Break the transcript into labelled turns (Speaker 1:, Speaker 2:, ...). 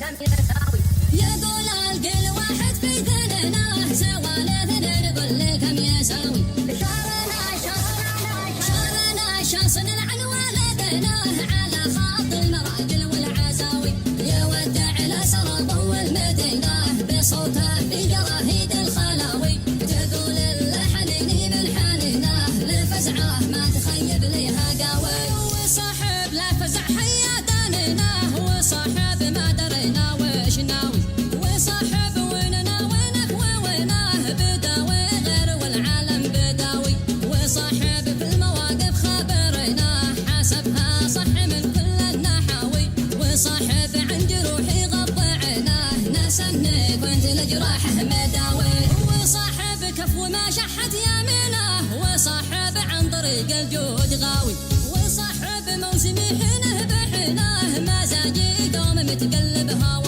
Speaker 1: يقول القل واحد في ذننا سوالفنا نقول لك كم يساوي شارنا شاص نلعن ولدنا على خاط المراجل والعزاوي يودع الأسراب والمدينة بصوته في جراهيد الخلاوي تقول الحنيني من حنينه لفزعه ما تخيب ليها قاوي وصاحب لا فزع حياتنا وصاحب ما درينا وش ناوي وصاحب ويننا وينك ووينه بداوي غير والعالم بداوي وصاحب في المواقف خبرنا حسبها صح من كل النحاوي وصاحب عن جروحي غضعنا نسنك وانت لجراحه مداوي وصاحب كف وما شحت يمينه وصاحب عن طريق الجود غاوي وصاحب موسمي حينه بحينه مزاجي دوم متقلب هاوي